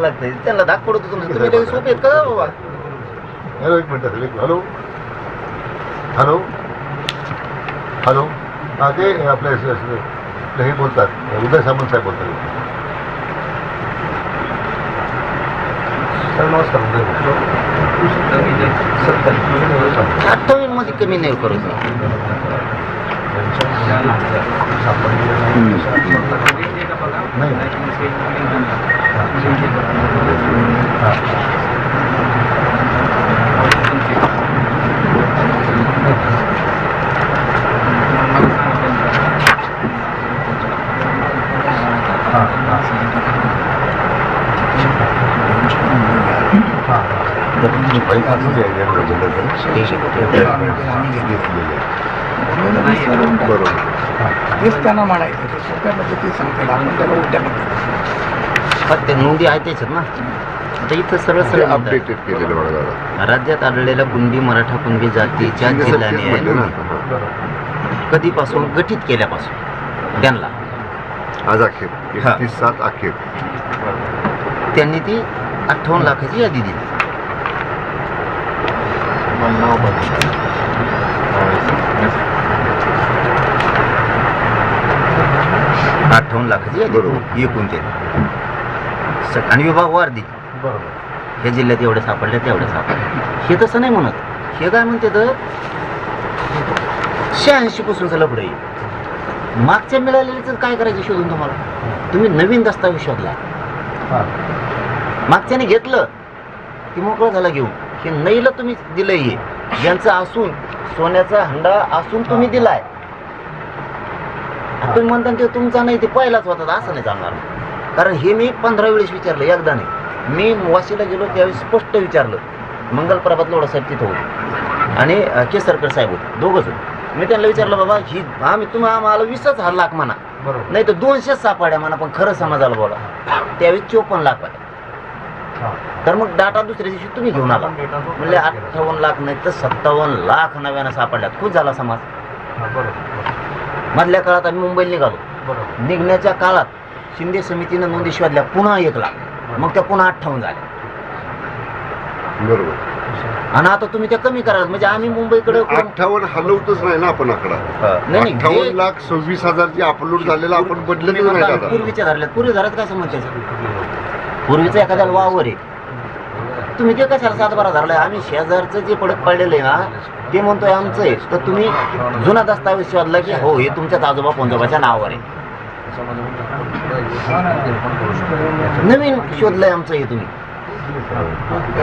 लागतंय त्यांना धाक पडतो तुमचं. तुम्ही लई सोपे आहेत का बाबा? हॅलो, एक मिनिट. हॅलो हॅलो हॅलो हां, ते आपले हे बोलतात, उदय सामंत साहेब बोलतात. सर नमस्कार. 28 मध्ये कमी नाही करू. बरोबर, तेच त्यांना म्हणायचं ते सोप्या पद्धतीत सांगतात, आपण त्याला उलट्या पद्धतीत. ते नोंदी आहेत ना. आता इथं सरळ सरळ अपडेटेड केलेलं बघा दादा. राज्यात आढळलेल्या कुणबी मराठा कुणबी जातीच्या जिल्ह्याने आहे नोंदी. कधीपासून गठीत केल्यापासून त्यांना आज अखेर 31/7 अखेर त्यांनी ती 58 लाखाची यादी दिली. 58 लाखाची यादी एकूण ते आणि विभाग वार दिली. बरोबर. या जिल्ह्यात एवढे सापडले तेवढे सापडले. हे तसं नाही म्हणत. हे काय म्हणते तर 86 पासूनचं लफडं आहे. मागच्या मिळालेलं काय करायचं शोधून तुम्हाला? तुम्ही नवीन दस्तावेज शोधला. मागच्याने घेतलं की मोकळं झाला घेऊन. हे नईला तुम्ही दिलंय. हे ज्यांचं असून सोन्याचा हंडा असून तुम्ही दिलाय. तुम्ही म्हणता ते तुमचा नाही, ते पहिलाच होता. असं नाही चालणार. कारण हे मी 15 वेळेस विचारलं, एकदा नाही. मी वाशीला गेलो त्यावेळेस स्पष्ट विचारलं. मंगलप्रभात लोढा साहेब तिथं होते आणि केसरकर साहेब होते, दोघंच होते. मी त्यांना विचारलं, बाबा ही तुम्ही आम्हाला 20,000 लाख म्हणा, नाही तर 200 सापड्या म्हणा, पण खरं समाजाला बोला. त्यावेळेस 54 लाख वाट्या. तर मग डाटा दुसऱ्या दिवशी तुम्ही घेऊन आला. म्हणजे 58 लाख नाही तर 57 लाख नव्यानं सापडल्यात. खूप झाला समाज. मधल्या काळात आम्ही मुंबईला निघालो. निघण्याच्या काळात शिंदे समितीनं नोंदी शोधल्या पुन्हा 1 लाख. मग त्या पुन्हा 58 झाल्या. बरोबर. आणि आता तुम्ही त्या कमी करा. म्हणजे आम्ही मुंबईकडे 58 हलवतच नाही ना आपण आकडा. नाही 58,26,000 जे अपलोड झालेलं आपण बदलतच नाही दादा. पूर्वीच्या धरल्यात. पूर्वी धरत काय समजायचं? पूर्वीचं एखाद्याला वावर आहे, तुम्ही ते कशाला 7-12 धरलाय? आम्ही शेजारचं जे पडत पडलेलं आहे ना, ते म्हणतोय आमचं आहे. तर तुम्ही जुना दस्तावेज शोधला की हो हे तुमच्याच आजोबा पंजोबाच्या नावावर आहे. नवीन शोधलंय आमचं हे तुम्ही.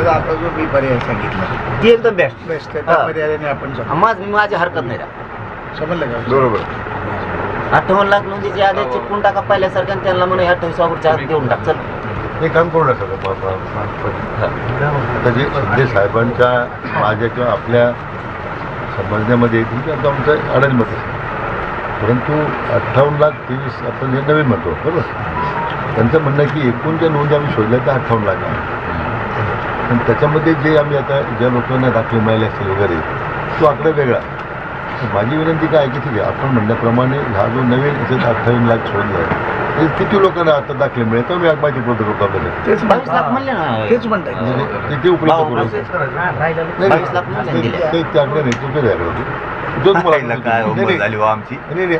आता जो मी पर्याय सांगितला ते एकदम बेस्ट. बेस्ट त्या पर्यायाने आपण माझी हरकत नाही. समजलं का? बरोबर. 58 लाख नोंदीची यादी चिपकून टाका पहिल्यासारख्या आणि त्यांना म्हणून 28 वर देऊन टाक. चल हे काम करू नका. आता जे साहेबांच्या माझ्या किंवा आपल्या समजण्यामध्ये तुमच्या आता आमचं अडाणी मत आहे. परंतु 58,23,000 आपण हे नवीन म्हणतो, बरोबर. त्यांचं म्हणणं आहे की एकूण ज्या नोंदी आम्ही शोधल्या त्या 58 लाख आहे. पण त्याच्यामध्ये जे आम्ही आता ज्या लोकांना दाखले मिळाले असतील वगैरे तो आकडा वेगळा. माझी विनंती काय आहे की ठीक आहे, आपण म्हणण्याप्रमाणे हा जो नवीन 28 लाख शोधला आहे किती लोकांना आता दाखले मिळेल तर मी माहिती करतो आपल्याला. तेच 22 लाख म्हणले ना. तेच म्हणतात ते उपलब्ध करून 22 लाख ते आकडे नाही तुमच्या काय झाली आमची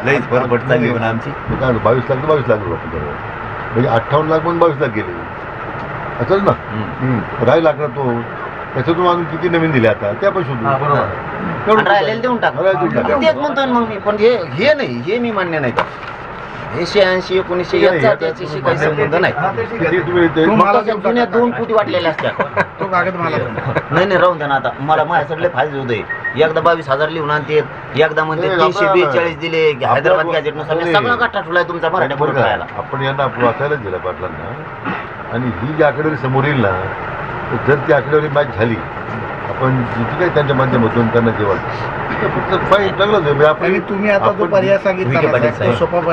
लईच बरोबर चालली पण आमची. 22 लाख तर 22 लाख रुपये म्हणजे 58 लाख पण 22 लाख गेले असंच ना. राहील आकडा तो. त्याच्यातून अजून किती नवीन दिले आता ते आपण शोधू. राहिलेलं देऊन टाक. तेच म्हणतोय मग मी. पण हे नाही, हे मी मान्य नाही का. हे 86 1900 याचा त्याच्याशी काही संबंध नाही. जुन्या 2 कोटी वाटलेल्या असतात. तो कागद मला नाही राहून द्या ना. आता मला माझ्याकडले फायदे होते. एकदा 22,000 लिहून आणते, एकदा म्हणते 342 दिले हैदराबाद गॅजेटनुसार. सगळा गठ्ठा ठुलाय तुमचा मराठ्या बरोबर राहायला. आपण यांना वाचायलाच दिलं पाटलांना. आणि ही जी आकडेवारी समोर येईल ना, जर ती आकडेवारी मॅच झाली, आपण जिथे काही त्यांच्या माध्यमातून त्यांना जेवण फक्त फाईन चांगलंच आहे. तुम्ही आता जो पर्याय सांगितला सोपा